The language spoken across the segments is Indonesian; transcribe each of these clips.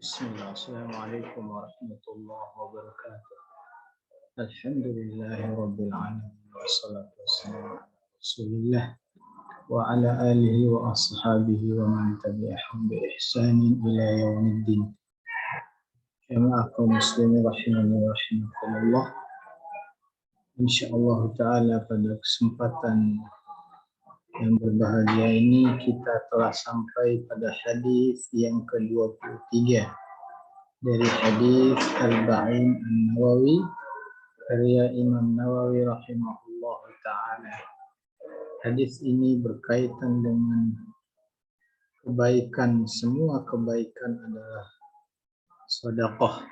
Bismillah, Assalamualaikum warahmatullahi wabarakatuh. Alhamdulillahi rabbil alamin wassalatu wassalamu ala Rasulillah wa ala alihi wa ashabihi wa man tabi'ahum bi ihsanin ila yaumiddin. Jamaah kaum muslimin rahimani wa rahimakumullah. Insyaallah taala pada kesempatan yang berbahagia ini kita telah sampai pada hadis yang ke-23 dari hadis Arba'in An-Nawawi karya Imam Nawawi rahimahullah ta'ala. Hadis ini berkaitan dengan kebaikan. Semua kebaikan adalah sedekah.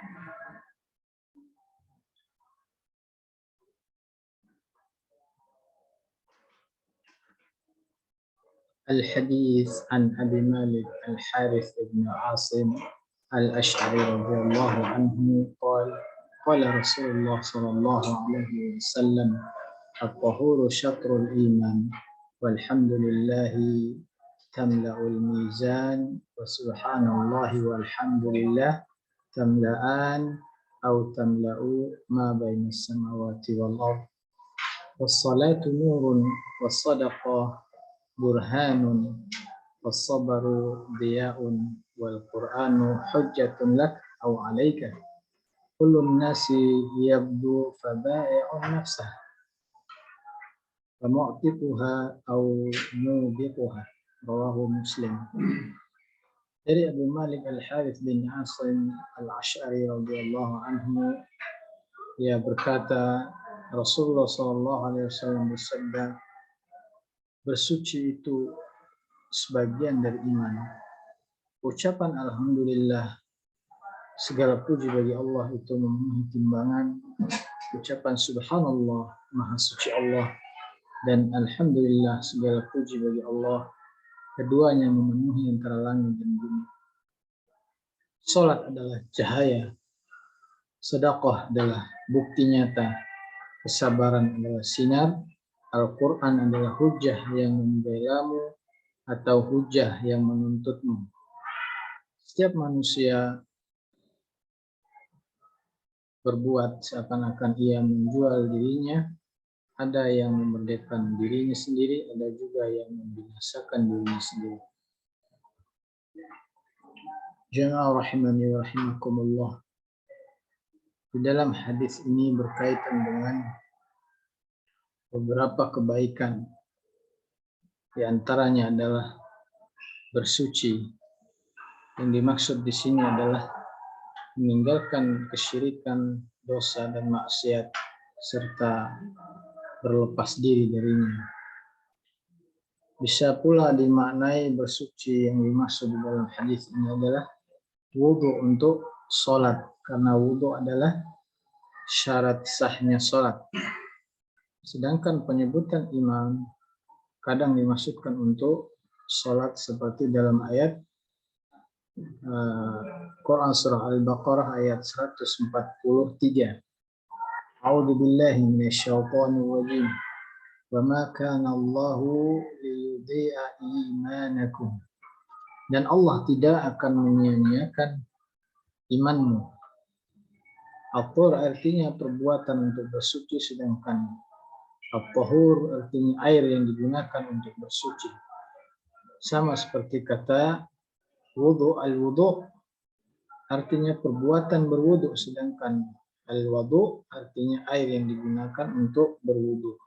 Al-Hadis an Abi Malik Al-Harith ibn Asim Al-Ash'ari radhiyallahu anhu qala Rasulullah sallallahu alaihi wasallam at-tahuru syatrul iman walhamdulillahi tamla'ul mizan wa subhanallahi walhamdulillah tamla'an aw tamla'u ma bainas samawati wal ard. Was-salatu nurun was-sadaqah burhanun was-sabru diya'un wal qur'anu hujjatun lak aw 'alaika. Kullun nasi yabdu faba'i'un nafsah famu'tiquha aw mubiquha. Rawahu Muslim. Dari Abu Malik Al-Harith bin Asim Al-Ash'ari radhiyallahu anhu, ia berkata, Rasulullah sallallahu alaihi wasallam bersabda, bersuci itu sebagian dari iman. Ucapan alhamdulillah, segala puji bagi Allah itu memenuhi timbangan. Ucapan subhanallah, maha suci Allah, dan alhamdulillah, segala puji bagi Allah, keduanya memenuhi antara langit dan bumi. Salat adalah cahaya, sedekah adalah bukti nyata, kesabaran adalah sinar, Al-Quran adalah hujjah yang membelamu atau hujjah yang menuntutmu. Setiap manusia berbuat seakan-akan ia menjual dirinya. Ada yang memerdekakan dirinya sendiri, ada juga yang membinasakan dirinya sendiri. Jamaah rahimani wa rahimakumullah. Di dalam hadis ini berkaitan dengan beberapa kebaikan. Di antaranya adalah bersuci. Yang dimaksud di sini adalah meninggalkan kesyirikan, dosa dan maksiat serta berlepas diri darinya. Bisa pula dimaknai bersuci yang dimaksud di dalam hadis ini adalah wudu untuk sholat, karena wudu adalah syarat sahnya sholat. Sedangkan penyebutan imam kadang dimaksudkan untuk sholat seperti dalam ayat Quran surah Al-Baqarah ayat 143. A'udzu billahi minasyaitonir rajim. Wa ma kana Allahu liyudhi'a imanakum. Dan Allah tidak akan menyia-nyiakan imanmu. At-thur artinya perbuatan untuk bersuci, sedangkan at-tahur artinya air yang digunakan untuk bersuci. Sama seperti kata wudu, al-wudu artinya perbuatan berwudu, sedangkan al-wudu artinya air yang digunakan untuk berwudu.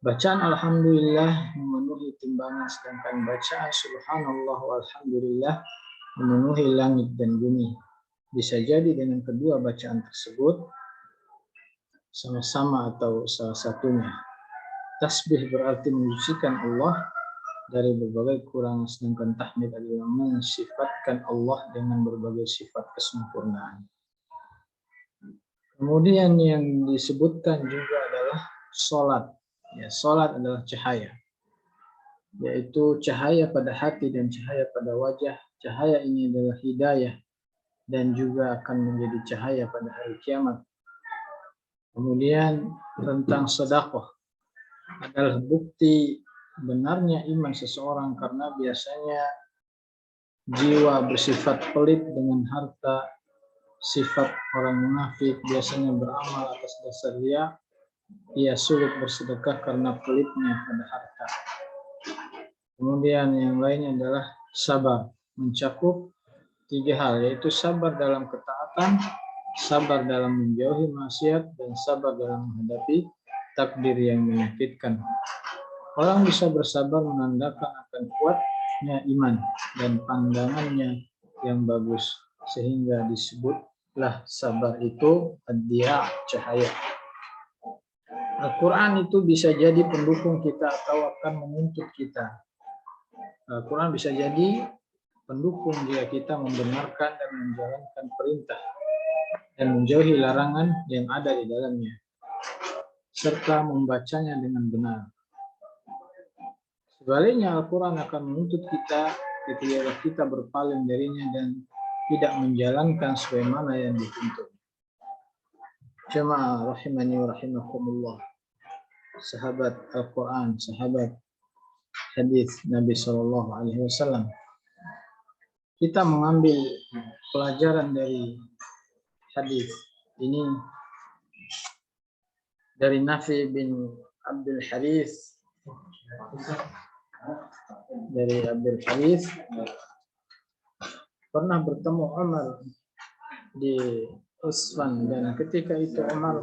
Bacaan alhamdulillah memenuhi timbangan, sedangkan bacaan subhanallah walhamdulillah memenuhi langit dan bumi. Bisa jadi dengan kedua bacaan tersebut sama-sama atau salah satunya. Tasbih berarti menyucikan Allah dari berbagai kekurangan, sedangkan tahmid adalah mensifatkan Allah dengan berbagai sifat kesempurnaan. Kemudian yang disebutkan juga adalah sholat. Ya, sholat adalah cahaya, yaitu cahaya pada hati dan cahaya pada wajah. Cahaya ini adalah hidayah dan juga akan menjadi cahaya pada hari kiamat. Kemudian tentang sedekah adalah bukti benarnya iman seseorang, karena biasanya jiwa bersifat pelit dengan harta, sifat orang munafik biasanya beramal atas dasar riya, ia sulit bersedekah karena pelitnya pada harta. Kemudian yang lainnya adalah sabar, mencakup 3 hal, yaitu sabar dalam ketaatan, sabar dalam menjauhi maksiat, dan sabar dalam menghadapi takdir yang menyakitkan. Orang bisa bersabar menandakan akan kuatnya iman dan pandangannya yang bagus, sehingga disebutlah sabar itu ad-diya, cahaya. Al-Quran itu bisa jadi pendukung kita atau akan menuntut kita. Al-Quran bisa jadi pendukung jika kita membenarkan dan menjalankan perintah dan menjauhi larangan yang ada di dalamnya, serta membacanya dengan benar. Sebaliknya, Al-Quran akan menuntut kita ketika kita berpaling darinya dan tidak menjalankan sebagaimana yang dituntut. Jemaah rahimani wa rahimakumullah, sahabat Al-Quran, sahabat hadis Nabi SAW, kita mengambil pelajaran dari hadis ini dari Nafi bin Abdul Harith, dari Abdul Harith pernah bertemu Umar di Usfan, dan ketika itu Umar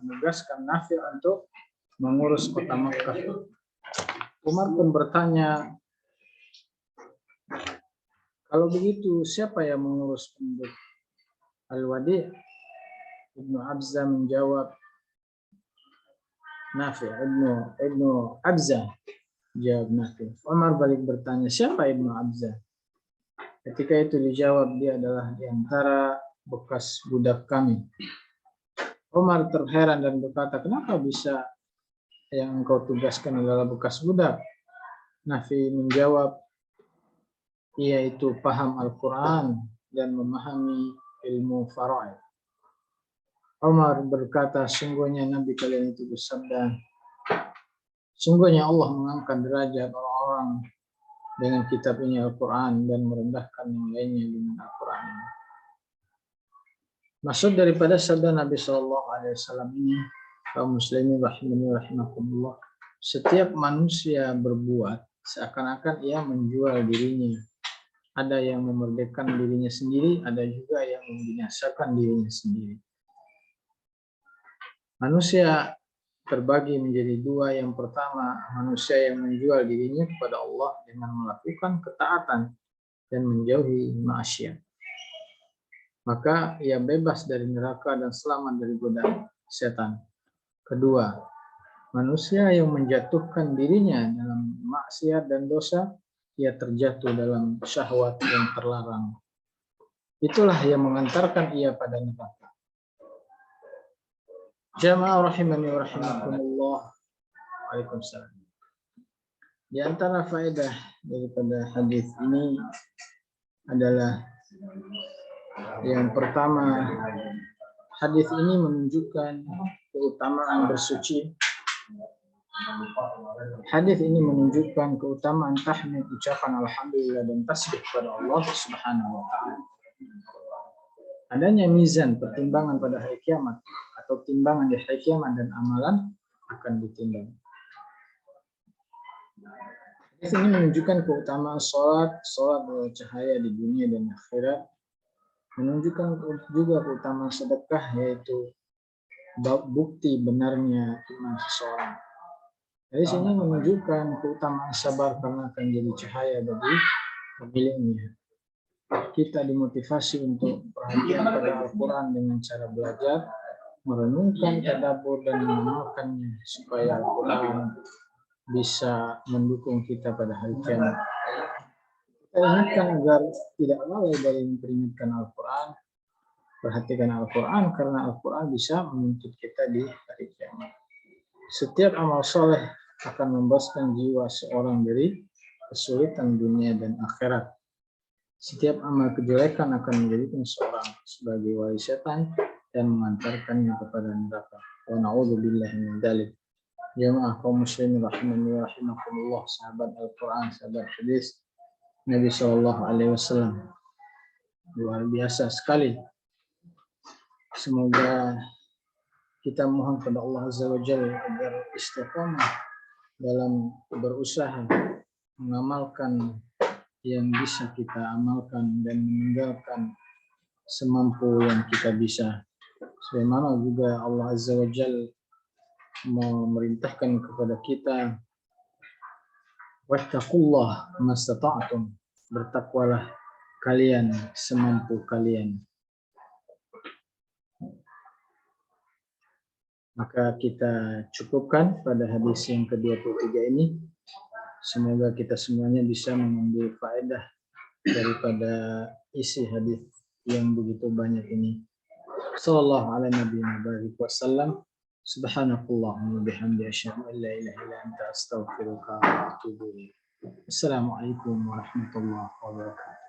menugaskan Nafi untuk mengurus kota Makkah. Umar pun bertanya, kalau begitu siapa yang mengurus penduduk Al-Wadi'? Ibnu Abza menjawab, Nafi, Ibnu Abza, jawab Nafi. Umar balik bertanya, siapa Ibnu Abza? Ketika itu dijawab, dia adalah di antara bekas budak kami. Umar terheran dan berkata, kenapa bisa yang engkau tugaskan adalah bekas budak? Nafi menjawab, ia itu paham Al-Quran dan memahami ilmu faraid. Umar berkata, sungguhnya Nabi kalian itu bersabda, sungguhnya Allah mengangkat derajat orang-orang dengan kitab ini Al-Quran dan merendahkan yang lainnya dengan Al-Quran ini. Maksud daripada sabda Nabi SAW ini, kaum muslimin rahimani rahimakumullah, setiap manusia berbuat seakan-akan ia menjual dirinya. Ada yang memerdekakan dirinya sendiri, ada juga yang membinasakan dirinya sendiri. Manusia terbagi menjadi dua. Yang pertama, manusia yang menjual dirinya kepada Allah dengan melakukan ketaatan dan menjauhi maksiat. Maka ia bebas dari neraka dan selamat dari godaan setan. Kedua, manusia yang menjatuhkan dirinya dalam maksiat dan dosa, ia terjatuh dalam syahwat yang terlarang. Itulah yang mengantarkan ia pada neraka. Jamaah rahimani wa rahimakumullah. Waalaikumsalam. Di antara faedah daripada hadis ini adalah yang pertama, hadis ini menunjukkan keutamaan bersuci. Hadis ini menunjukkan keutamaan tahmid, ucapan alhamdulillah dan tasbih kepada Allah Subhanahu wa taala. Adanya mizan, pertimbangan pada hari kiamat atau timbangan di hari kiamat, dan amalan akan ditimbang. Hadis ini menunjukkan keutamaan salat adalah cahaya di dunia dan akhirat. Menunjukkan juga keutamaan sedekah, yaitu bukti benarnya iman seseorang. Dari sini menunjukkan keutamaan sabar karena akan jadi cahaya bagi pemiliknya. Kita dimotivasi untuk perhatian pada Al-Quran dengan cara belajar, merenungkan, tadabbur, dan mengamalkannya supaya Al-Quran bisa mendukung kita pada hari kiamat. Kita ingatkan agar tidak lalai dari memperingatkan Al-Quran. Perhatikan Al-Quran karena Al-Quran bisa menuntut kita di hari kiamat. Setiap amal soleh akan membebaskan jiwa seorang dari kesulitan dunia dan akhirat. Setiap amal kejelekan akan menjadikan seorang sebagai wali setan dan mengantarkannya kepada neraka. Wa na'udzubillahi min dzalik. Jamaah kaum muslimin rahimani wa rahimakumullah, sahabat Al-Quran, sahabat hadis. Nabi SAW. Luar biasa sekali. Semoga kita mohon kepada Allah Azza wa Jalla agar istiqamah dalam berusaha mengamalkan yang bisa kita amalkan dan meninggalkan semampu yang kita bisa. Sebagaimana juga Allah Azza wa Jalla memerintahkan kepada kita, wattaqullah mastata'tum, bertakwalah kalian semampu kalian. Maka kita cukupkan pada hadis yang ke-23 ini. Semoga kita semuanya bisa mengambil faedah daripada isi hadis yang begitu banyak ini. Sallallahu ala nabiyina barik wasallam. Subhanakallahumma bihamdi asyhadu an la ilaha illa anta astaghfiruka wa atubu ilaik. Assalamualaikum warahmatullahi wabarakatuh.